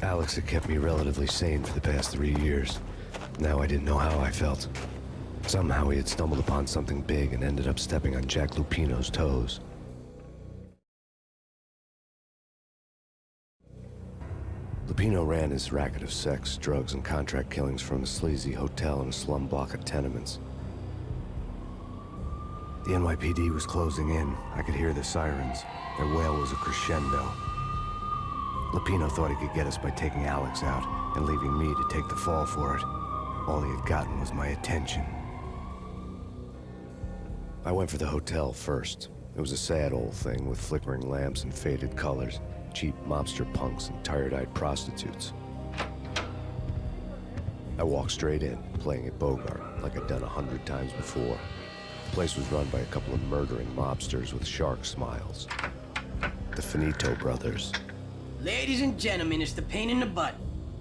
Alex had kept me relatively sane for the past 3 years. Now I didn't know how I felt. Somehow he had stumbled upon something big and ended up stepping on Jack Lupino's toes. Lupino ran his racket of sex, drugs, and contract killings from a sleazy hotel in a slum block of tenements. The NYPD was closing in. I could hear the sirens. Their wail was a crescendo. Lupino thought he could get us by taking Alex out and leaving me to take the fall for it. All he had gotten was my attention. I went for the hotel first. It was a sad old thing with flickering lamps and faded colors, cheap mobster punks and tired-eyed prostitutes. I walked straight in, playing at Bogart, like I'd done 100 times before. The place was run by a couple of murdering mobsters with shark smiles. The Finito brothers. Ladies and gentlemen, it's the Payne in the butt.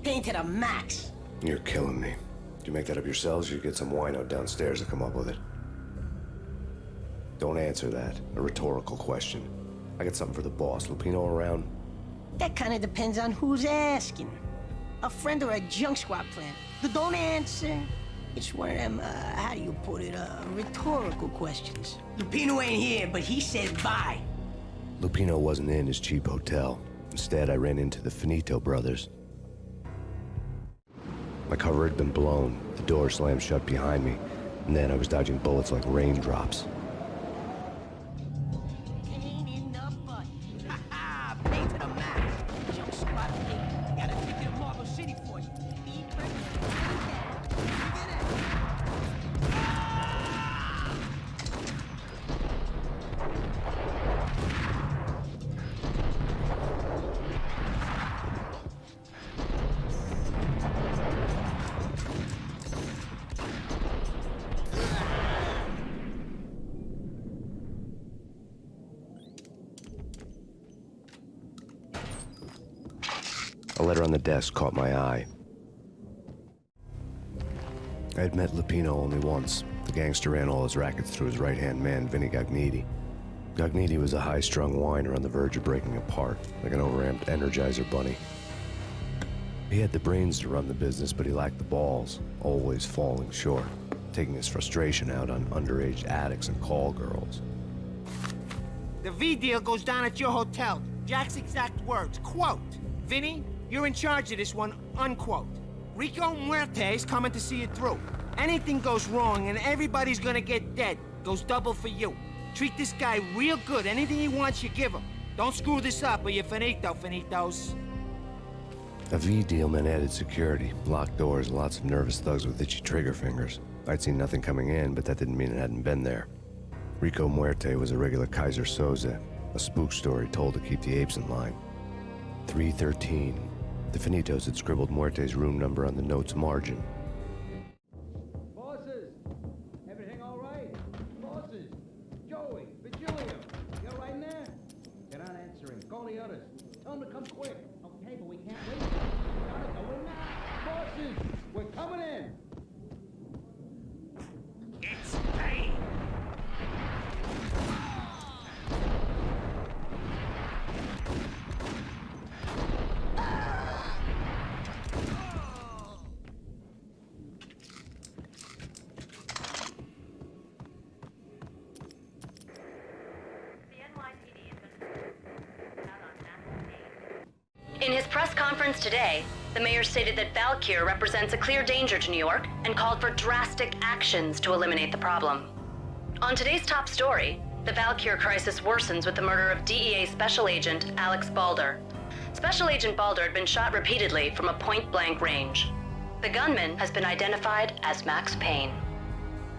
Payne to the max. You're killing me. Did you make that up yourselves, or you get some wino downstairs to come up with it? Don't answer that. A rhetorical question. I got something for the boss. Lupino around? That kind of depends on who's asking. A friend or a junk squad plan. Don't answer. It's one of them, how do you put it, rhetorical questions. Lupino ain't here, but he said bye. Lupino wasn't in his cheap hotel. Instead, I ran into the Finito brothers. My cover had been blown. The door slammed shut behind me, and then I was dodging bullets like raindrops. Payne in the butt. Ha ha! Payne to the max. Junk squad Payne. Got a ticket to Marble City for you. Eat breakfast. A letter on the desk caught my eye. I had met Lupino only once. The gangster ran all his rackets through his right-hand man, Vinny Gagniti. Gagniti was a high-strung whiner on the verge of breaking apart, like an overamped Energizer bunny. He had the brains to run the business, but he lacked the balls, always falling short, taking his frustration out on underage addicts and call girls. The V deal goes down at your hotel. Jack's exact words, quote, "Vinny, you're in charge of this one," unquote. Rico Muerte's coming to see it through. Anything goes wrong and everybody's gonna get dead. Goes double for you. Treat this guy real good. Anything he wants, you give him. Don't screw this up or you're finito, finitos. A V deal meant added security, locked doors, and lots of nervous thugs with itchy trigger fingers. I'd seen nothing coming in, but that didn't mean it hadn't been there. Rico Muerte was a regular Kaiser Soze, a spook story told to keep the apes in line. 313. The Finitos had scribbled Muerte's room number on the note's margin. Bosses! Everything all right? Bosses! Joey! Virgilio! You all right in there? They're not answering. Call the others. Tell them to come quick. Okay, but we can't wait. We gotta go in now. Bosses! We're coming in! It's Payne. In his press conference today, the mayor stated that Valkyr represents a clear danger to New York and called for drastic actions to eliminate the problem. On today's top story, the Valkyr crisis worsens with the murder of DEA Special Agent Alex Balder. Special Agent Balder had been shot repeatedly from a point-blank range. The gunman has been identified as Max Payne.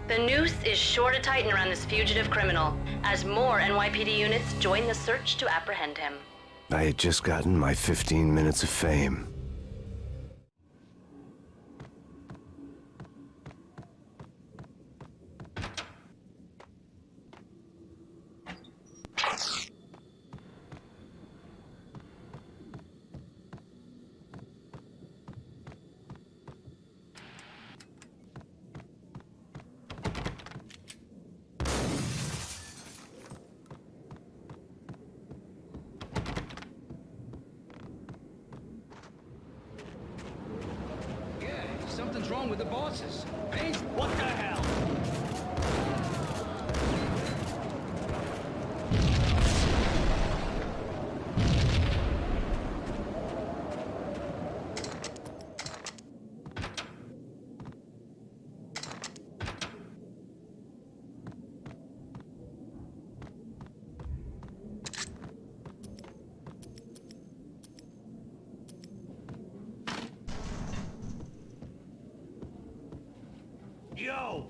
The noose is sure to tighten around this fugitive criminal as more NYPD units join the search to apprehend him. I had just gotten my 15 minutes of fame. Something's wrong with the bosses. Payne? What the hell? Yo!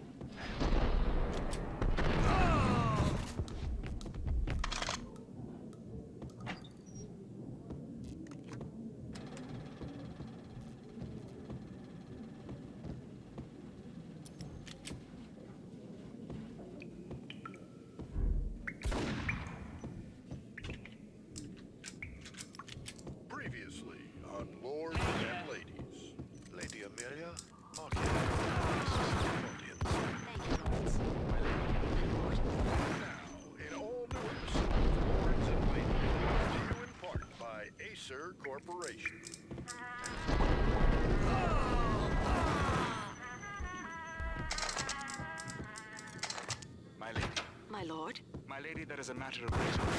Previously on Lords and Ladies. Lady Amelia, okay. Now, in all new episodes of Lords and Ladies, brought to you in part by Acer Corporation. My lady. My lord? My lady, there is a matter of great importance.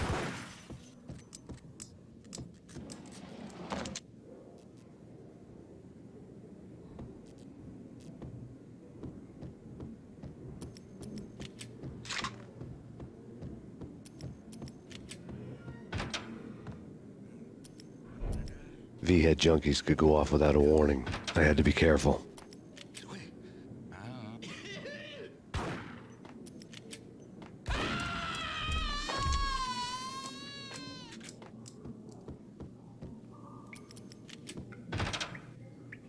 V-head junkies could go off without a warning. I had to be careful.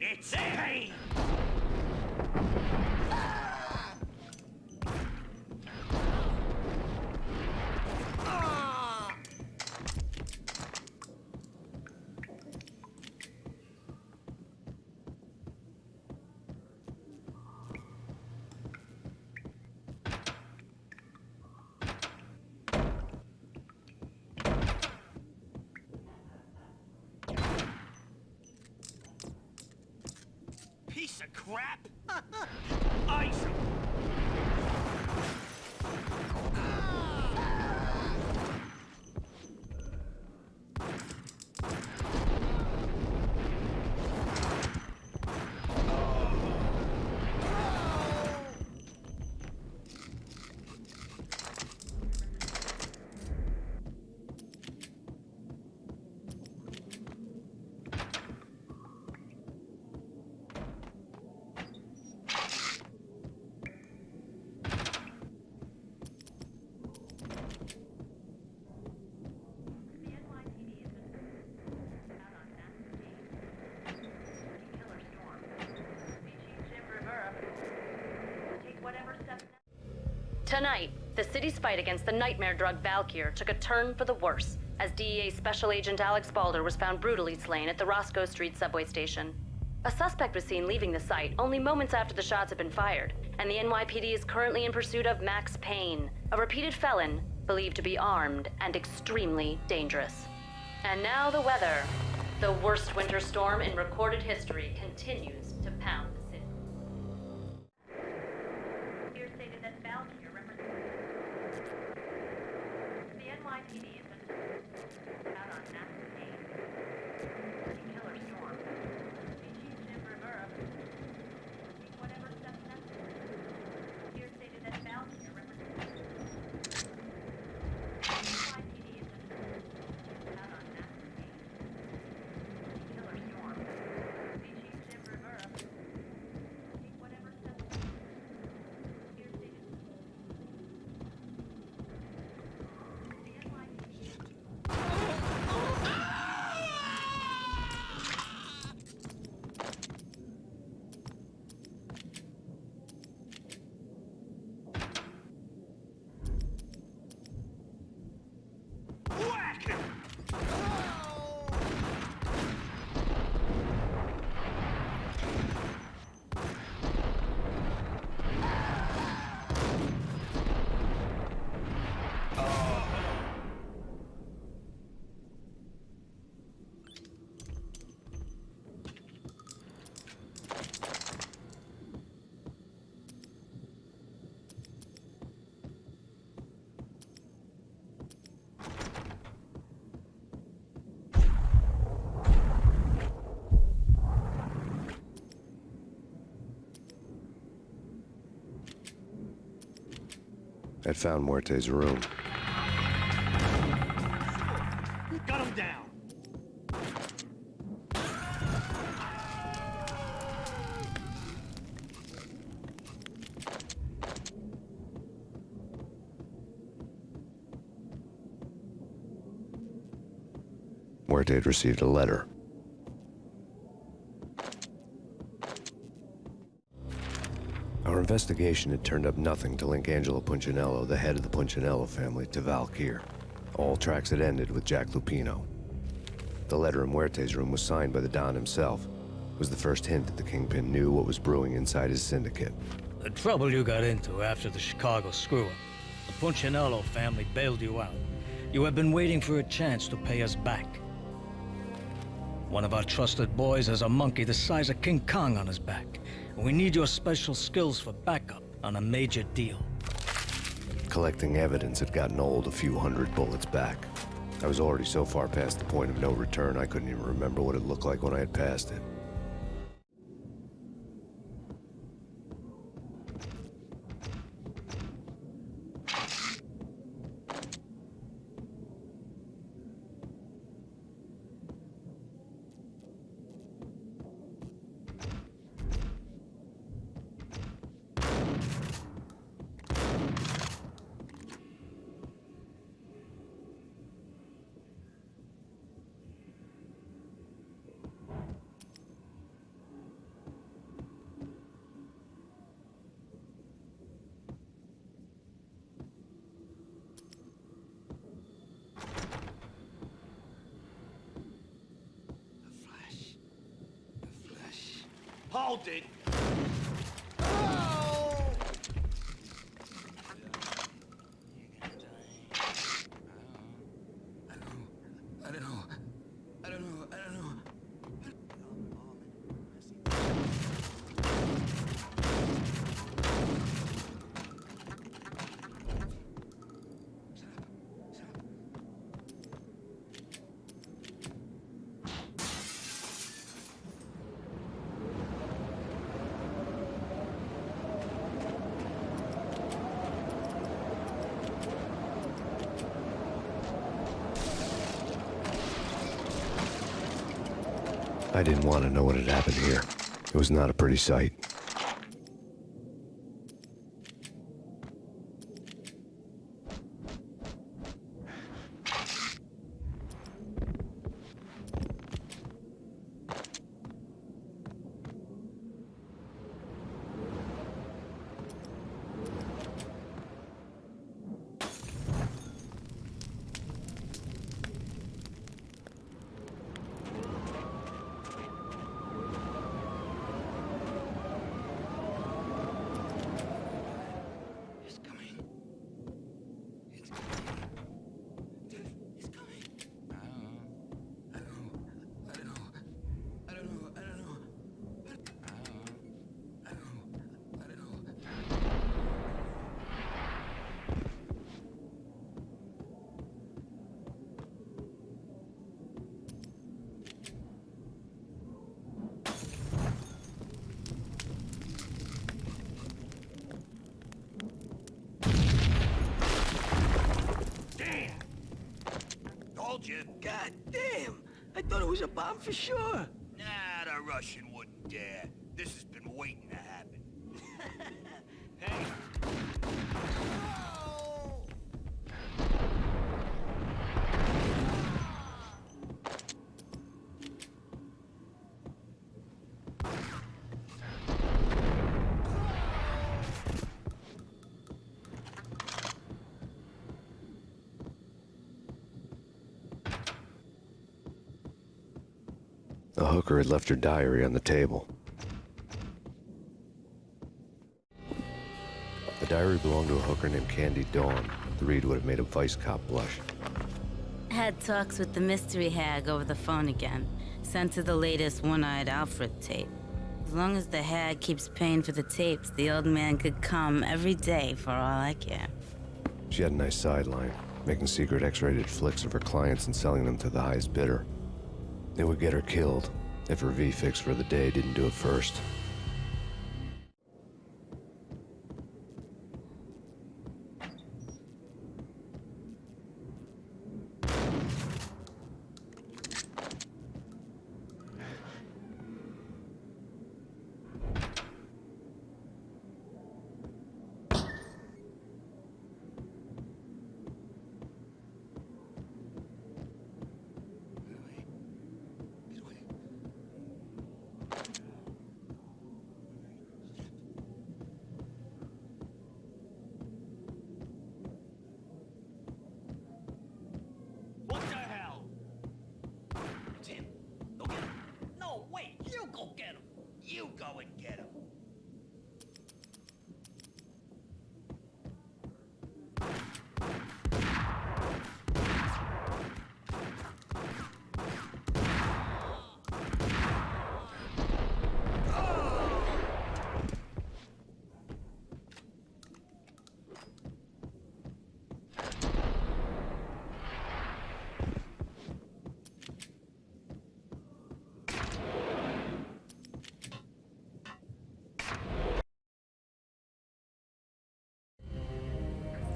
It's Payne! Piece of crap! Ice him! Tonight, the city's fight against the nightmare drug Valkyr took a turn for the worse as DEA Special Agent Alex Balder was found brutally slain at the Roscoe Street subway station. A suspect was seen leaving the site only moments after the shots had been fired, and the NYPD is currently in pursuit of Max Payne, a repeated felon believed to be armed and extremely dangerous. And now the weather. The worst winter storm in recorded history continues to pound the city. Here stated that Valkyr represents the NYPD has been out on Max Payne, a killer storm. The chief Jim Rivera take whatever steps necessary. Here stated that Valkyr represents the NYPD has been out on Max Payne, a killer storm. The chief Jim Rivera I'd found Muerte's room. Got him down. Muerte had received a letter. Our investigation had turned up nothing to link Angelo Punchinello, the head of the Punchinello family, to Valkyr. All tracks had ended with Jack Lupino. The letter in Muerte's room was signed by the Don himself. It was the first hint that the Kingpin knew what was brewing inside his syndicate. The trouble you got into after the Chicago screw-up. The Punchinello family bailed you out. You have been waiting for a chance to pay us back. One of our trusted boys has a monkey the size of King Kong on his back. We need your special skills for backup on a major deal. Collecting evidence had gotten old a few hundred bullets back. I was already so far past the point of no return, I couldn't even remember what it looked like when I had passed it. Hold it! I didn't want to know what had happened here. It was not a pretty sight. You. God damn! I thought it was a bomb for sure. Nah, the Russian wouldn't dare. This has been waiting to happen. Hey! The hooker had left her diary on the table. The diary belonged to a hooker named Candy Dawn. The read would have made a vice cop blush. Had talks with the mystery hag over the phone again. Sent her the latest One-Eyed Alfred tape. As long as the hag keeps paying for the tapes, the old man could come every day for all I care. She had a nice sideline, making secret X-rated flicks of her clients and selling them to the highest bidder. It would get her killed if her V-fix for the day didn't do it first.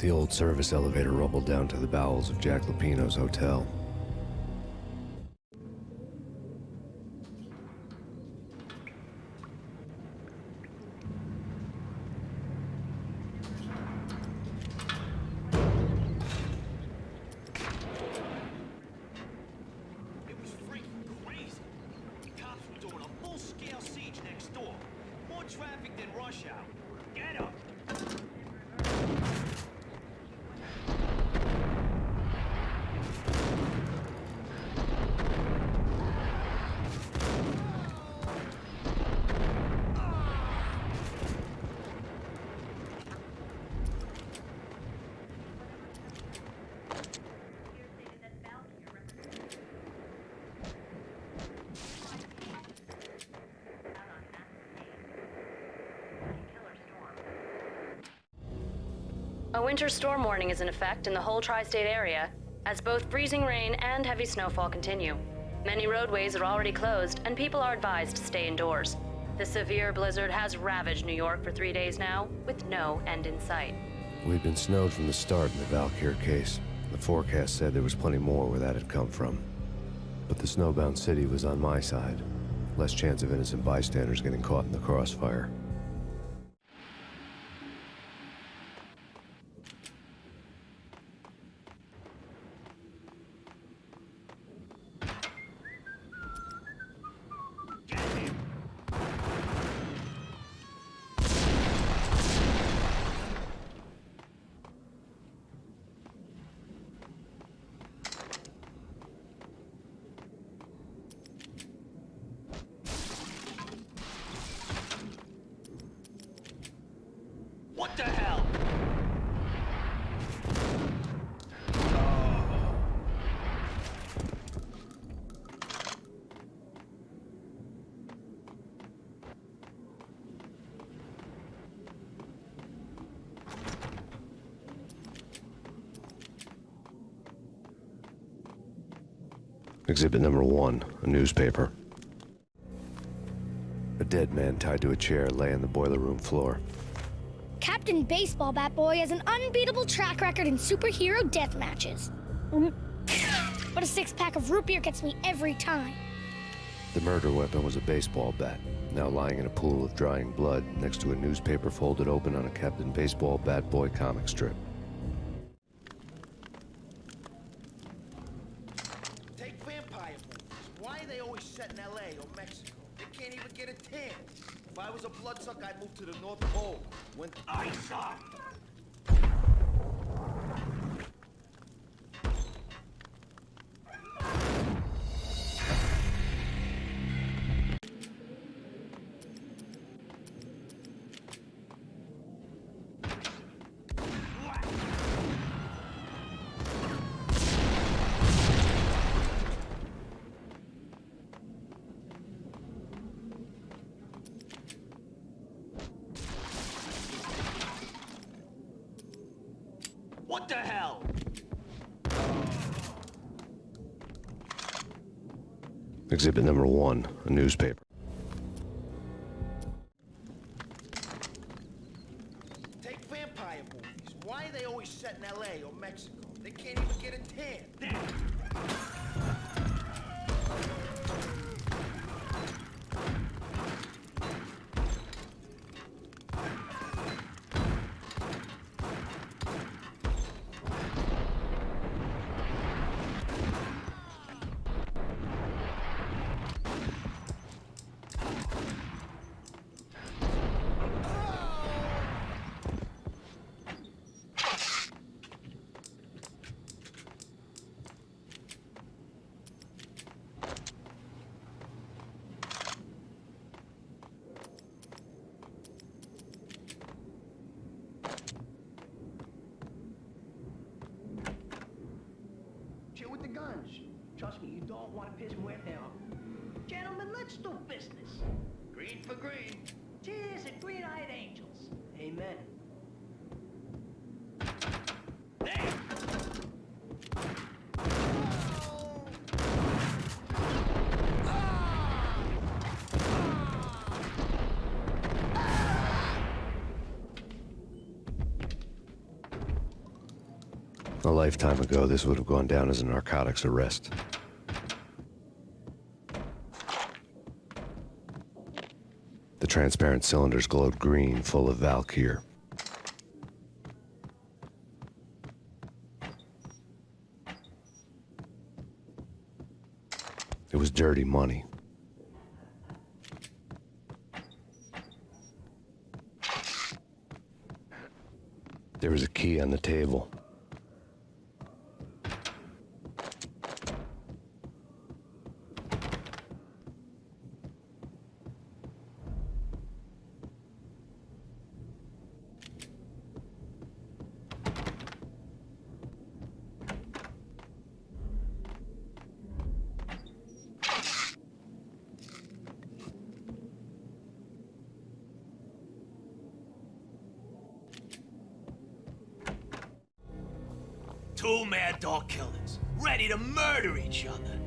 The old service elevator rumbled down to the bowels of Jack Lupino's hotel. It was freaking crazy. Cops were doing a full-scale siege next door. More traffic than rush hour. Get up! A winter storm warning is in effect in the whole tri-state area, as both freezing rain and heavy snowfall continue. Many roadways are already closed, and people are advised to stay indoors. The severe blizzard has ravaged New York for 3 days now, with no end in sight. We'd been snowed from the start in the Valkyr case. The forecast said there was plenty more where that had come from. But the snowbound city was on my side. Less chance of innocent bystanders getting caught in the crossfire. What the hell? Exhibit number 1, a newspaper. A dead man tied to a chair lay on the boiler room floor. Captain Baseball Bat Boy has an unbeatable track record in superhero death matches. But a six-pack of root beer gets me every time. The murder weapon was a baseball bat, now lying in a pool of drying blood next to a newspaper folded open on a Captain Baseball Bat Boy comic strip. Take vampire movies. Why are they always set in LA or Mexico? They can't even get a tan. If I was a bloodsucker, I'd move to the North Pole. When I saw. What the hell? Exhibit number 1, a newspaper. Take vampire movies. Why are they always set in LA or Mexico? They can't even get a tan. Chill with the guns. Trust me, you don't want to piss Muerte off. Gentlemen, let's do business. Green for green. Cheers and green-eyed angels. Amen. A lifetime ago, this would have gone down as a narcotics arrest. The transparent cylinders glowed green, full of Valkyr. It was dirty money. There was a key on the table. Two mad dog killers, ready to murder each other.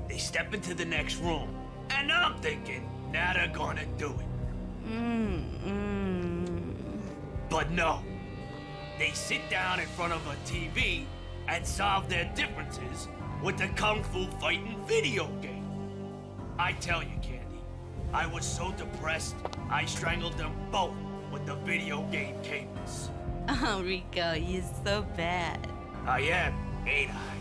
They step into the next room, and I'm thinking, now they're gonna do it. But no. They sit down in front of a TV and solve their differences with the Kung Fu fighting video game. I tell you, Candy, I was so depressed, I strangled them both with the video game cables. Oh, Rico, you're so bad. I am, ain't I?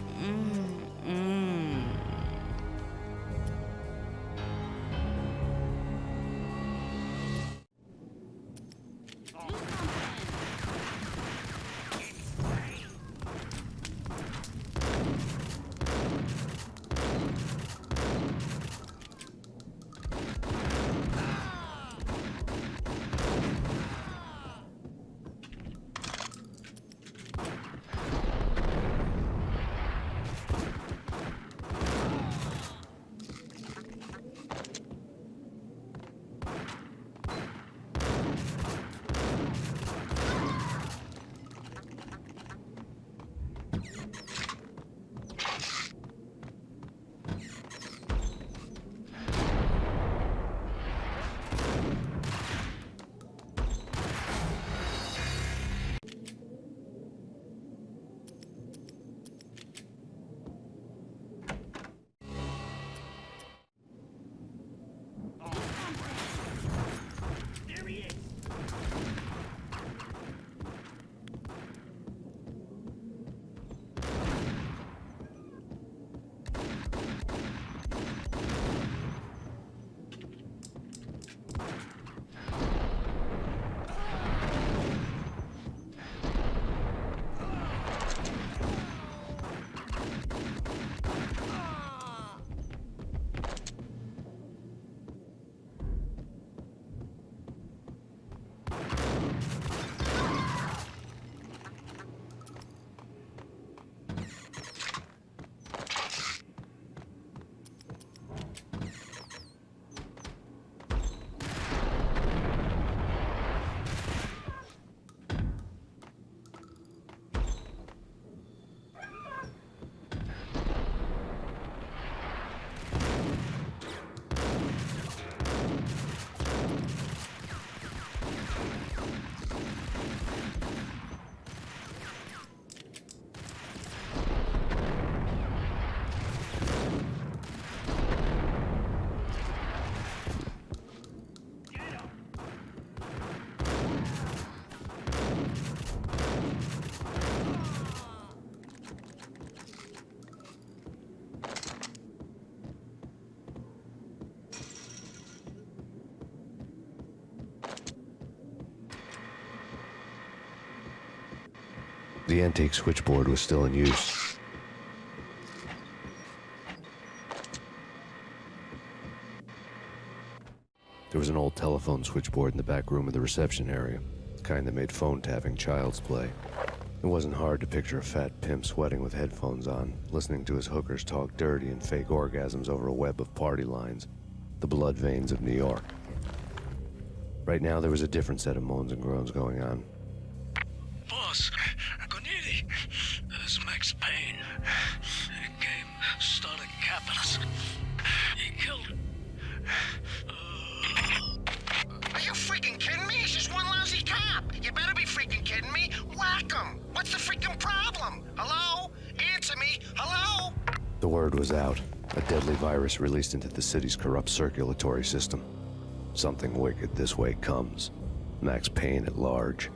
The antique switchboard was still in use. There was an old telephone switchboard in the back room of the reception area, the kind that made phone tapping child's play. It wasn't hard to picture a fat pimp sweating with headphones on, listening to his hookers talk dirty and fake orgasms over a web of party lines, the blood veins of New York. Right now, there was a different set of moans and groans going on. Boss, Cornelia, this Max Payne. He came, started capping us. He killed him. Are you freaking kidding me? He's just one lousy cop. You better be freaking kidding me. Whack him. What's the freaking problem? Hello? Word was out. A deadly virus released into the city's corrupt circulatory system. Something wicked this way comes. Max Payne at large.